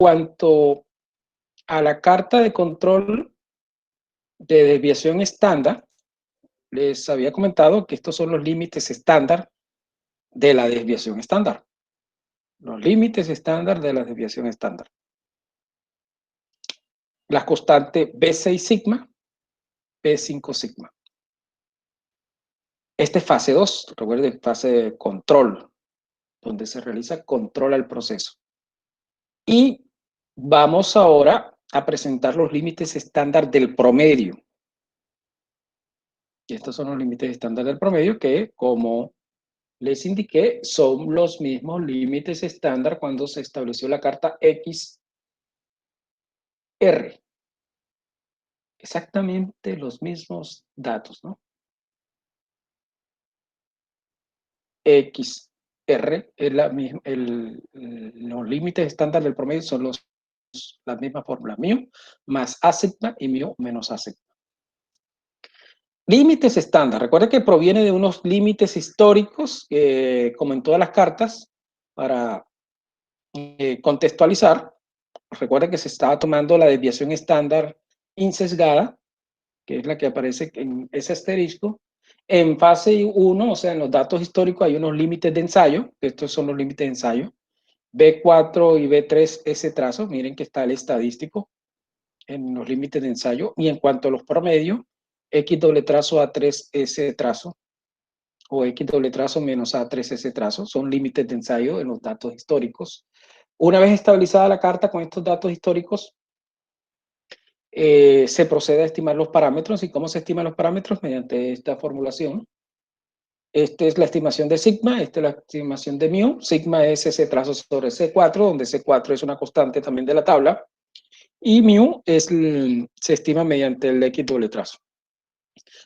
cuanto a la carta de control de desviación estándar, les había comentado que estos son los límites estándar de la desviación estándar. Los límites estándar de la desviación estándar. La constante B6 sigma, B5 sigma. Esta es fase 2, recuerden, fase de control, donde se realiza control al proceso. Y vamos ahora a presentar los límites estándar del promedio. Y estos son los límites estándar del promedio que, como les indiqué, son los mismos límites estándar cuando se estableció la carta XR. Exactamente los mismos datos, ¿no? XR es la misma, los límites estándar del promedio son la misma fórmula, mu más A sigma y mu menos A sigma. Límites estándar, recuerda que proviene de unos límites históricos, como en todas las cartas, para contextualizar. Recuerda que se estaba tomando la desviación estándar insesgada, que es la que aparece en ese asterisco. En fase 1, o sea, en los datos históricos hay unos límites de ensayo, estos son los límites de ensayo, B4 y B3 ese trazo, miren que está el estadístico en los límites de ensayo, y en cuanto a los promedios, X doble trazo A3 ese trazo, o X doble trazo menos A3 ese trazo, son límites de ensayo en los datos históricos. Una vez estabilizada la carta con estos datos históricos, se procede a estimar los parámetros. ¿Y cómo se estiman los parámetros? Mediante esta formulación. Esta es la estimación de sigma, esta es la estimación de mu. Sigma es ese trazo sobre C4, donde C4 es una constante también de la tabla. Y mu se estima mediante el X doble trazo.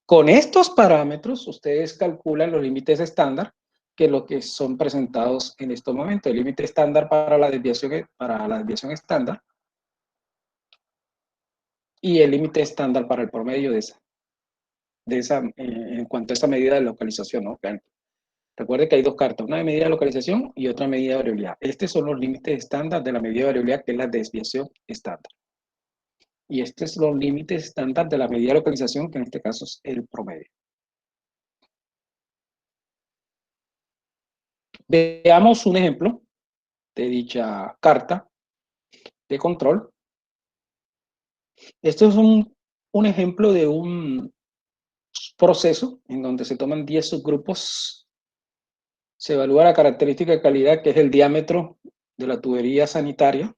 Con estos parámetros, ustedes calculan los límites estándar, que es lo que son presentados en estos momentos. El límite estándar para la desviación estándar y el límite estándar para el promedio de esa en cuanto a esa medida de localización, ¿no? Recuerde que hay dos cartas, una de medida de localización y otra medida de variabilidad. Estos son los límites estándar de la medida de variabilidad, que es la desviación estándar. Y estos son los límites estándar de la medida de localización, que en este caso es el promedio. Veamos un ejemplo de dicha carta de control. Esto es un ejemplo de un proceso en donde se toman 10 subgrupos. Se evalúa la característica de calidad, que es el diámetro de la tubería sanitaria.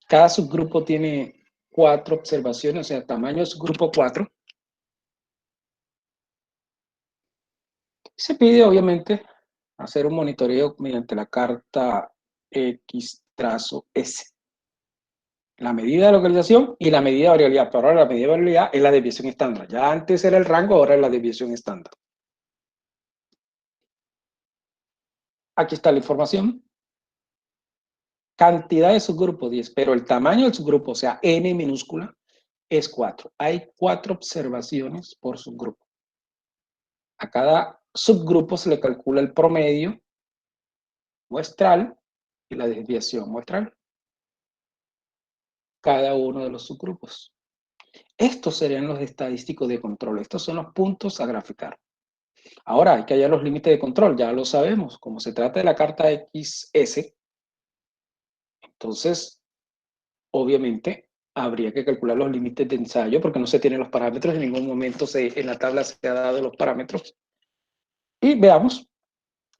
Cada subgrupo tiene 4 observaciones, o sea, tamaño de subgrupo 4. Se pide, obviamente, hacer un monitoreo mediante la carta X-S. La medida de localización y la medida de variabilidad. Pero ahora la medida de variabilidad es la desviación estándar. Ya antes era el rango, ahora es la desviación estándar. Aquí está la información. Cantidad de subgrupo 10, pero el tamaño del subgrupo, o sea, n minúscula, es 4. Hay 4 observaciones por subgrupo. A cada subgrupo se le calcula el promedio muestral y la desviación muestral. Cada uno de los subgrupos. Estos serían los estadísticos de control. Estos son los puntos a graficar. Ahora hay que hallar los límites de control, ya lo sabemos. Como se trata de la carta XS, entonces, obviamente, habría que calcular los límites de ensayo porque no se tienen los parámetros, en ningún momento en la tabla se ha dado los parámetros. Y veamos,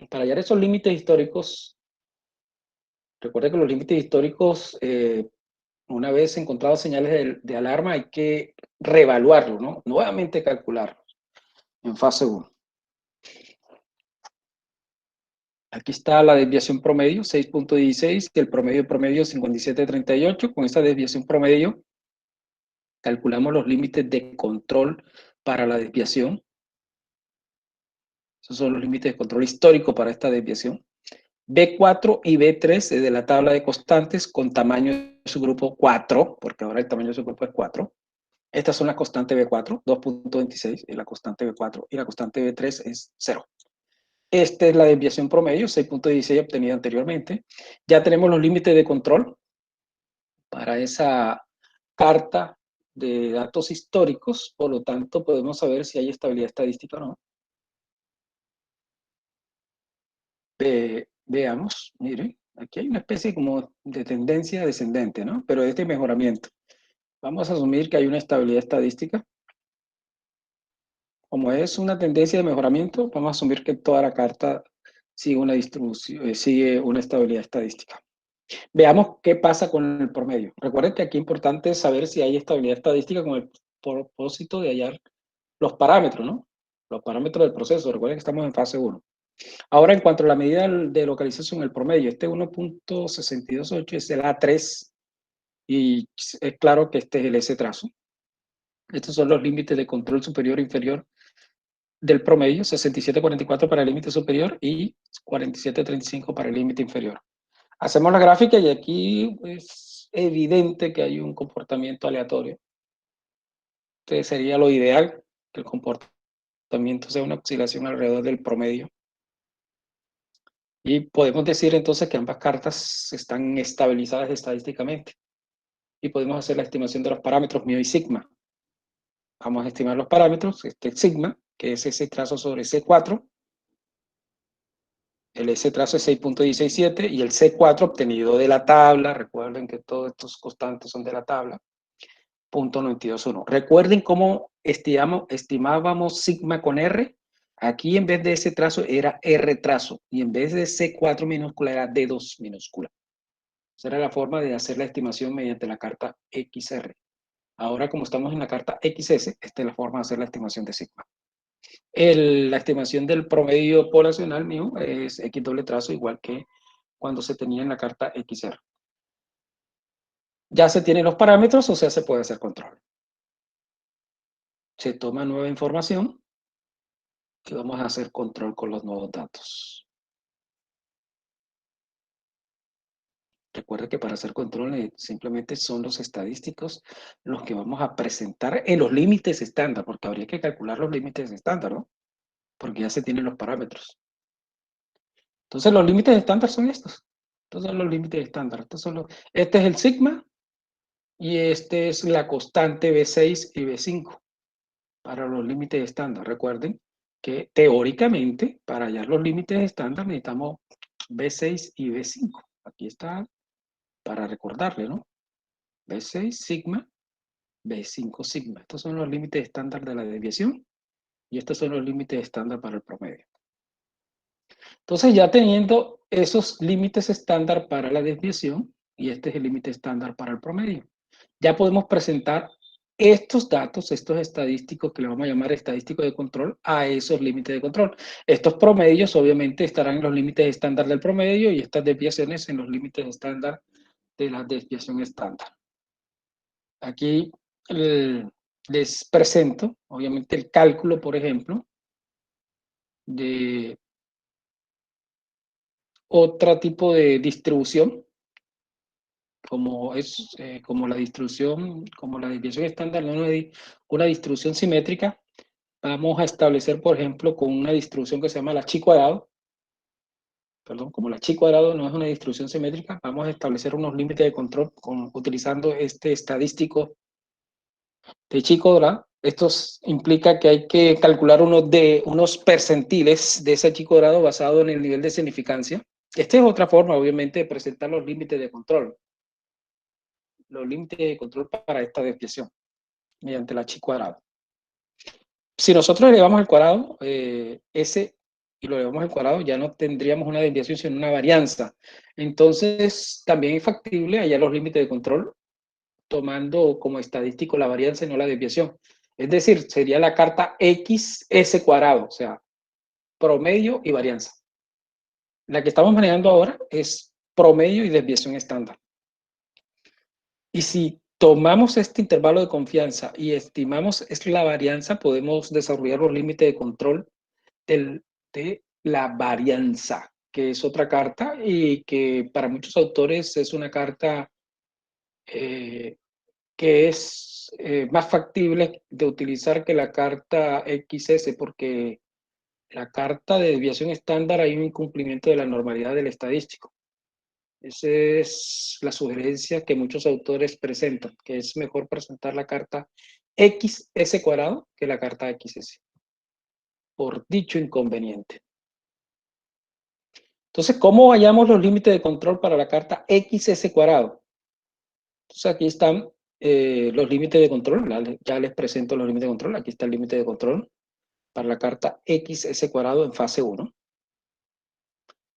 para hallar esos límites históricos, recuerda que los límites históricos, una vez encontrados señales de alarma, hay que reevaluarlos, ¿no? Nuevamente calcularlos en fase 1. Aquí está la desviación promedio, 6.16, y el promedio 57.38. Con esta desviación promedio, calculamos los límites de control para la desviación. Esos son los límites de control histórico para esta desviación. B4 y B3 es de la tabla de constantes con tamaño de su grupo 4, porque ahora el tamaño de su grupo es 4. Estas son las constantes B4, 2.26 es la constante B4, y la constante B3 es 0. Esta es la desviación promedio, 6.16 obtenida anteriormente. Ya tenemos los límites de control, para esa carta de datos históricos, por lo tanto podemos saber si hay estabilidad estadística o no. Veamos, miren, aquí hay una especie como de tendencia descendente, ¿no? Pero es de mejoramiento. Vamos a asumir que hay una estabilidad estadística. Como es una tendencia de mejoramiento, vamos a asumir que toda la carta sigue una distribución, sigue una estabilidad estadística. Veamos qué pasa con el promedio. Recuerden que aquí es importante saber si hay estabilidad estadística con el propósito de hallar los parámetros, ¿no? Los parámetros del proceso. Recuerden que estamos en fase 1. Ahora, en cuanto a la medida de localización, el promedio, este 1.628 es el A3 y es claro que este es el S trazo. Estos son los límites de control superior e inferior del promedio, 67.44 para el límite superior y 47.35 para el límite inferior. Hacemos la gráfica y aquí es evidente que hay un comportamiento aleatorio. Entonces sería lo ideal que el comportamiento sea una oscilación alrededor del promedio. Y podemos decir entonces que ambas cartas están estabilizadas estadísticamente. Y podemos hacer la estimación de los parámetros μ y sigma. Vamos a estimar los parámetros, este sigma, que es ese trazo sobre C4. El S trazo es 6.167 y el C4 obtenido de la tabla. Recuerden que todos estos constantes son de la tabla. 0.921. Recuerden cómo estimábamos sigma con R. Aquí en vez de ese trazo era R trazo y en vez de C4 minúscula era D2 minúscula. Esa era la forma de hacer la estimación mediante la carta XR. Ahora, como estamos en la carta XS, esta es la forma de hacer la estimación de sigma. La estimación del promedio poblacional mío es X doble trazo, igual que cuando se tenía en la carta XR. Ya se tienen los parámetros, o sea, se puede hacer control. Se toma nueva información y vamos a hacer control con los nuevos datos. Recuerda que para hacer control simplemente son los estadísticos los que vamos a presentar en los límites estándar, porque habría que calcular los límites estándar, ¿no? Porque ya se tienen los parámetros. Entonces los límites estándar son estos. Estos son los límites estándar. Este es el sigma y este es la constante B6 y B5 para los límites estándar. Recuerden que teóricamente para hallar los límites estándar necesitamos B6 y B5. Aquí está para recordarle, ¿no? B6 sigma, B5 sigma. Estos son los límites estándar de la desviación y estos son los límites estándar para el promedio. Entonces, ya teniendo esos límites estándar para la desviación, y este es el límite estándar para el promedio, ya podemos presentar estos datos, estos estadísticos que le vamos a llamar estadísticos de control, a esos límites de control. Estos promedios obviamente estarán en los límites estándar del promedio y estas desviaciones en los límites estándar de la desviación estándar. Aquí les presento, obviamente, el cálculo, por ejemplo, de otro tipo de distribución, como como la distribución, como la desviación estándar, no es una distribución simétrica. Vamos a establecer, por ejemplo, con una distribución que se llama la chi cuadrado, perdón, como la chi cuadrado no es una distribución simétrica, vamos a establecer unos límites de control utilizando este estadístico de chi cuadrado. Esto implica que hay que calcular unos percentiles de ese chi cuadrado basado en el nivel de significancia. Esta es otra forma, obviamente, de presentar los límites de control. Los límites de control para esta desviación mediante la chi cuadrado. Si nosotros elevamos el cuadrado, S, y lo elevamos al cuadrado, ya no tendríamos una desviación, sino una varianza. Entonces, también es factible hallar los límites de control tomando como estadístico la varianza y no la desviación. Es decir, sería la carta XS cuadrado, o sea, promedio y varianza. La que estamos manejando ahora es promedio y desviación estándar. Y si tomamos este intervalo de confianza y estimamos la varianza, podemos desarrollar los límites de control de la varianza, que es otra carta y que para muchos autores es una carta que es más factible de utilizar que la carta XS, porque la carta de desviación estándar hay un incumplimiento de la normalidad del estadístico. Esa es la sugerencia que muchos autores presentan, que es mejor presentar la carta XS cuadrado que la carta XS, por dicho inconveniente. Entonces, ¿cómo hallamos los límites de control para la carta XS cuadrado? Entonces, aquí están los límites de control. Ya les presento los límites de control. Aquí está el límite de control para la carta XS cuadrado en fase 1.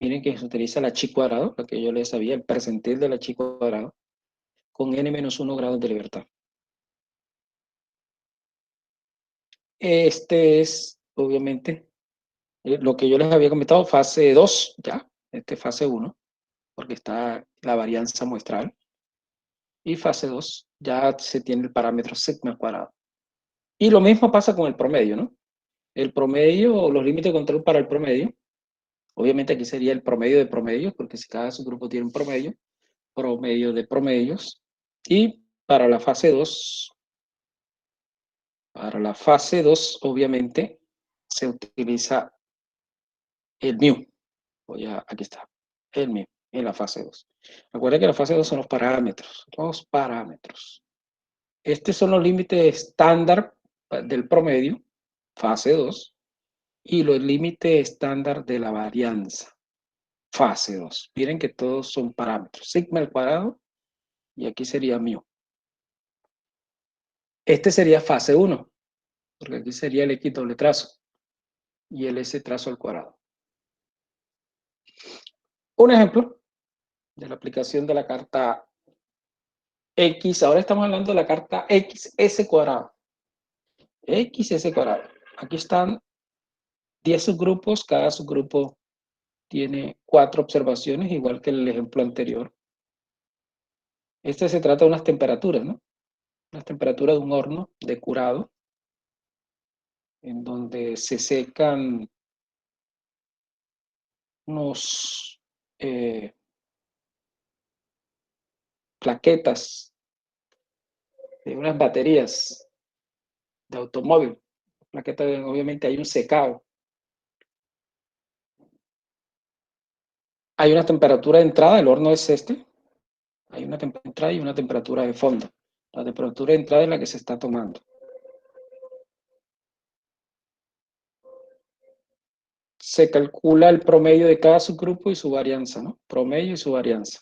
Miren que se utiliza la chi cuadrado, la que yo les sabía, el percentil de la chi cuadrado, con n-1 grados de libertad. Este es, obviamente, lo que yo les había comentado, fase 2, ya. Este es fase 1, porque está la varianza muestral. Y fase 2, ya se tiene el parámetro sigma al cuadrado. Y lo mismo pasa con el promedio, ¿no? El promedio, los límites de control para el promedio, obviamente aquí sería el promedio de promedios, porque si cada subgrupo tiene un promedio de promedios. Y para la fase 2, obviamente, se utiliza el mu. Aquí está, el mu en la fase 2. Recuerda que la fase 2 son los parámetros. Estos son los límites estándar del promedio, fase 2, y los límites estándar de la varianza, fase 2. Miren que todos son parámetros. Sigma al cuadrado, y aquí sería mu. Este sería fase 1, porque aquí sería el X doble trazo y el S trazo al cuadrado. Un ejemplo de la aplicación de la carta X. Ahora estamos hablando de la carta XS cuadrado. XS cuadrado. Aquí están 10 subgrupos. Cada subgrupo tiene 4 observaciones, igual que el ejemplo anterior. Este se trata de unas temperaturas, ¿no? Unas temperaturas de un horno de curado, en donde se secan unos plaquetas de unas baterías de automóvil. Obviamente hay un secado. Hay una temperatura de entrada, el horno es este. Hay una temperatura de entrada y una temperatura de fondo. La temperatura de entrada es la que se está tomando. Se calcula el promedio de cada subgrupo y su varianza, ¿no? Promedio y su varianza.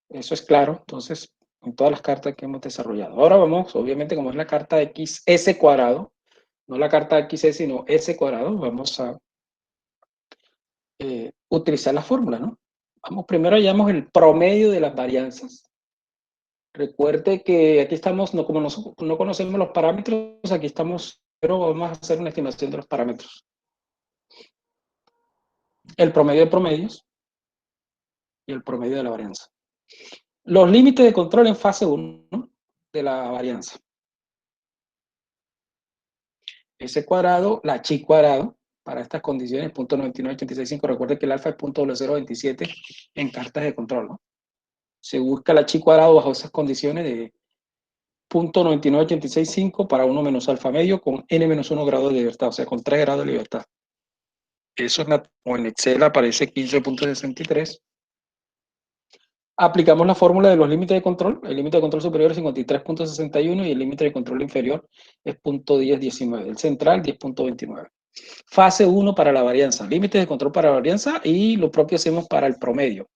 Eso es claro, entonces, en todas las cartas que hemos desarrollado. Ahora vamos, obviamente, como es la carta XS cuadrado, no la carta XS, sino S cuadrado, vamos a utilizar la fórmula, ¿no? Vamos, primero hallamos el promedio de las varianzas. Recuerde que aquí estamos, como no conocemos los parámetros, aquí estamos, pero vamos a hacer una estimación de los parámetros. El promedio de promedios y el promedio de la varianza. Los límites de control en fase 1 de la varianza. S cuadrado, la chi cuadrado, para estas condiciones, 0.99865. Recuerde que el alfa es 0.027 en cartas de control, ¿no? Se busca la chi cuadrado bajo esas condiciones de 0.99865 para 1 menos alfa medio con n-1 grado de libertad, o sea, con 3 grados de libertad. Eso en Excel aparece 15.63. Aplicamos la fórmula de los límites de control. El límite de control superior es 53.61 y el límite de control inferior es 0.1019. El central 10.29. Fase 1 para la varianza. Límites de control para la varianza y lo propio hacemos para el promedio.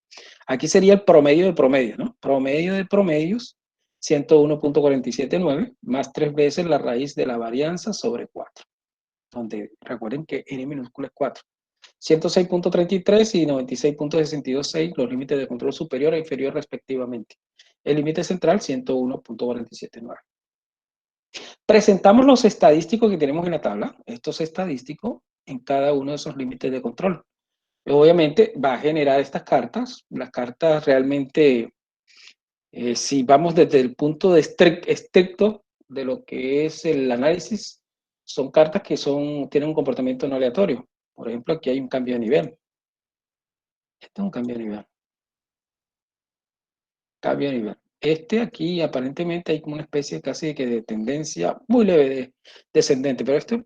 Aquí sería el promedio de promedios, ¿no? Promedio de promedios, 101.479 más 3 veces la raíz de la varianza sobre 4. Donde recuerden que n minúscula es 4. 106.33 y 96.626 los límites de control superior e inferior respectivamente. El límite central 101.479. Presentamos los estadísticos que tenemos en la tabla, estos estadísticos en cada uno de esos límites de control. Obviamente va a generar estas cartas, las cartas realmente, si vamos desde el punto de estricto de lo que es el análisis, son cartas que tienen un comportamiento no aleatorio. Por ejemplo, aquí hay un cambio de nivel. Este es un cambio de nivel. Cambio de nivel. Este aquí aparentemente hay como una especie casi de tendencia muy leve descendente, pero esto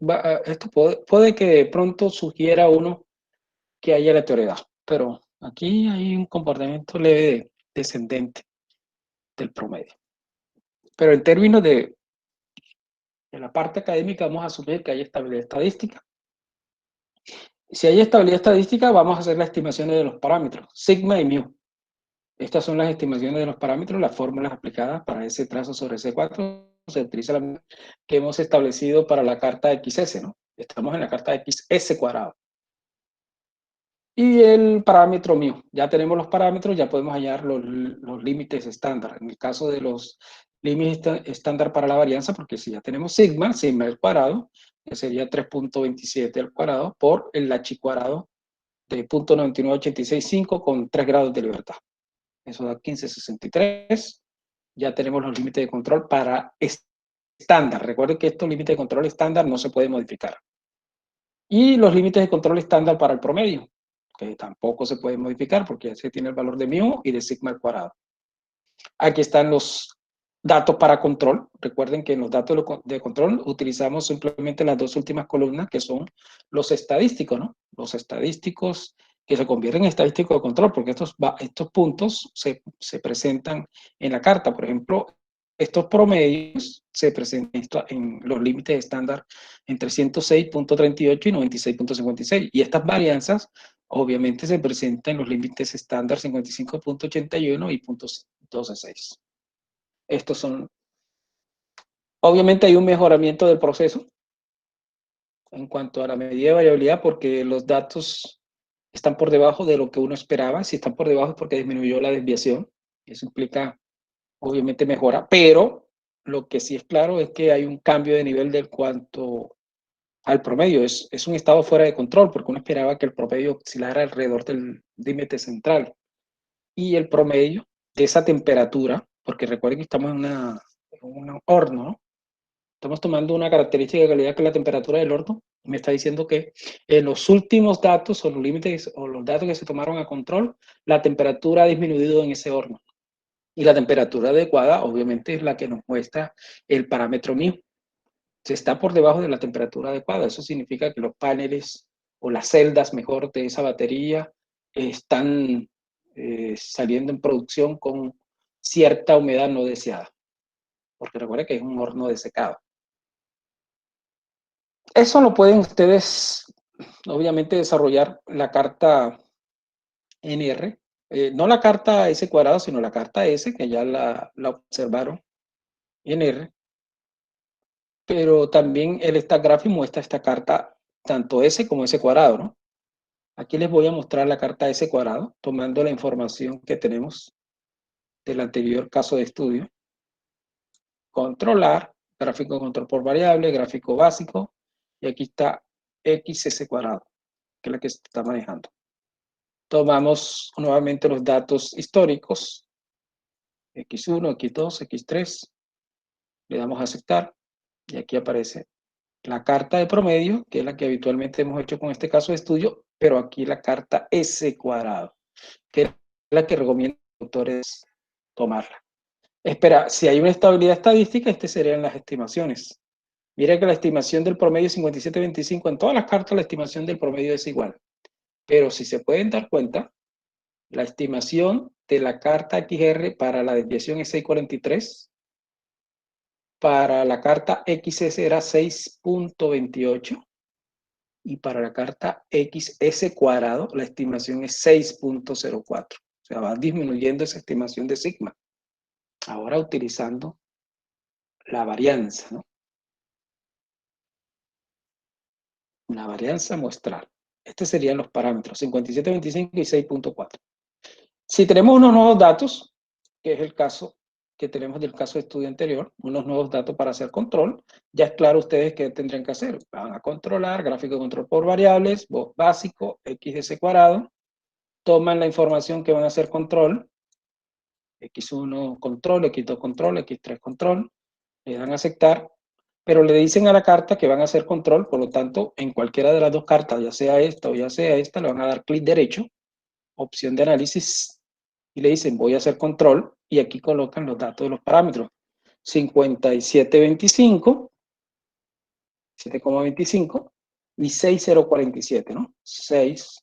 puede que de pronto sugiera uno que haya aleatoriedad, pero Aquí hay un comportamiento leve descendente del promedio. Pero en términos de la parte académica, vamos a asumir que hay estabilidad estadística. Si hay estabilidad estadística, vamos a hacer las estimaciones de los parámetros, sigma y mu. Estas son las estimaciones de los parámetros, las fórmulas aplicadas para ese trazo sobre C4. Se utiliza la que hemos establecido para la carta XS, ¿no? Estamos en la carta XS cuadrado. Y el parámetro mu. Ya tenemos los parámetros, ya podemos hallar los límites estándar. En el caso de los límites estándar para la varianza, porque si ya tenemos sigma al cuadrado, que sería 3.27 al cuadrado por el h cuadrado de 0.99865 con 3 grados de libertad. Eso da 1563. Ya tenemos los límites de control para estándar. Recuerden que estos límites de control estándar no se pueden modificar. Y los límites de control estándar para el promedio, que tampoco se puede modificar porque ya se tiene el valor de mu y de sigma al cuadrado. Aquí están los datos para control. Recuerden que en los datos de control utilizamos simplemente las dos últimas columnas, que son los estadísticos, ¿no? Los estadísticos que se convierten en estadísticos de control, porque estos puntos se presentan en la carta. Por ejemplo, estos promedios se presentan en los límites estándar entre 106.38 y 96.56. Y estas varianzas, obviamente, se presentan en los límites estándar 55.81 y 0.126. Estos son, obviamente hay un mejoramiento del proceso en cuanto a la medida de variabilidad porque los datos están por debajo de lo que uno esperaba. Si están por debajo es porque disminuyó la desviación. Eso implica, obviamente, mejora, pero lo que sí es claro es que hay un cambio de nivel del cuanto al promedio. Es un estado fuera de control porque uno esperaba que el promedio oscilara alrededor del límite central. Y el promedio de esa temperatura, porque recuerden que estamos en un horno, ¿no? Estamos tomando una característica de calidad que es la temperatura del horno. Me está diciendo que en los últimos datos o los límites o los datos que se tomaron a control, la temperatura ha disminuido en ese horno. Y la temperatura adecuada, obviamente, es la que nos muestra el parámetro mu. Se está por debajo de la temperatura adecuada. Eso significa que los paneles o las celdas, mejor, de esa batería están saliendo en producción con cierta humedad no deseada. Porque recuerden que es un horno de secado. Eso lo pueden ustedes, obviamente, desarrollar la carta NR, no la carta S cuadrado, sino la carta S, que ya la observaron en R, pero también el stack graphic muestra esta carta tanto S como S cuadrado, ¿no? Aquí les voy a mostrar la carta S cuadrado, tomando la información que tenemos del anterior caso de estudio. Controlar, gráfico de control por variable, gráfico básico, y aquí está XS cuadrado, que es la que se está manejando. Tomamos nuevamente los datos históricos, X1, X2, X3, le damos a aceptar, y aquí aparece la carta de promedio, que es la que habitualmente hemos hecho con este caso de estudio, pero aquí la carta S cuadrado, que es la que recomiendo a los autores tomarla. Espera, si hay una estabilidad estadística, estas serían las estimaciones. Mira que la estimación del promedio es 57.25. En todas las cartas la estimación del promedio es igual. Pero si se pueden dar cuenta, la estimación de la carta XR para la desviación es 6.43. Para la carta XS era 6.28. Y para la carta XS cuadrado, la estimación es 6.04. O sea, va disminuyendo esa estimación de sigma. Ahora utilizando la varianza, ¿no? La varianza muestral. Estos serían los parámetros, 57.25 y 6.4. Si tenemos unos nuevos datos, que es el caso que tenemos del caso de estudio anterior, unos nuevos datos para hacer control, ya es claro ustedes qué tendrían que hacer. Van a controlar, gráfico de control por variables, básico, XS cuadrado, toman la información que van a hacer control, X1 control, X2 control, X3 control, le dan a aceptar, pero le dicen a la carta que van a hacer control, por lo tanto, en cualquiera de las dos cartas, ya sea esta o ya sea esta, le van a dar clic derecho, opción de análisis, y le dicen voy a hacer control, y aquí colocan los datos de los parámetros. 57.25, 7,25 y 6.047, ¿no? 6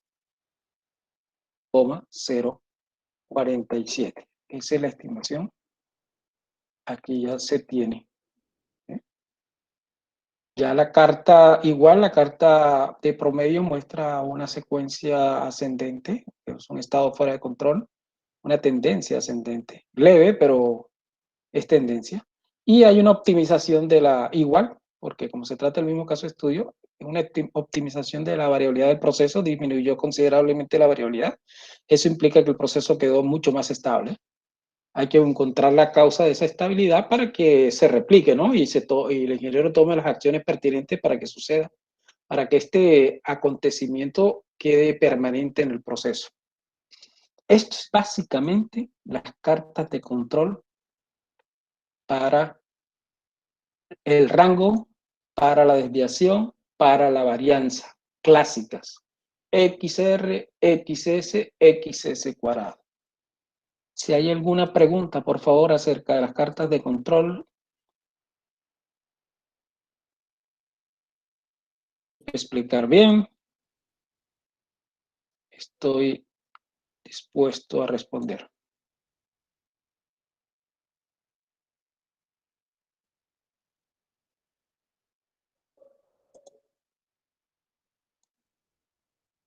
0,047. Esa es la estimación. Aquí ya se tiene. Ya la carta, igual la carta de promedio muestra una secuencia ascendente, que es un estado fuera de control, una tendencia ascendente, leve, pero es tendencia. Y hay una optimización de la, igual, porque como se trata del mismo caso de estudio, una optimización de la variabilidad del proceso, disminuyó considerablemente la variabilidad. Eso implica que el proceso quedó mucho más estable. Hay que encontrar la causa de esa estabilidad para que se replique, ¿no? Y el ingeniero tome las acciones pertinentes para que suceda, para que este acontecimiento quede permanente en el proceso. Esto es básicamente las cartas de control para el rango, para la desviación, para la varianza, clásicas. XR, XS, XS cuadrado. Si hay alguna pregunta, por favor, acerca de las cartas de control, explicar bien. Estoy dispuesto a responder.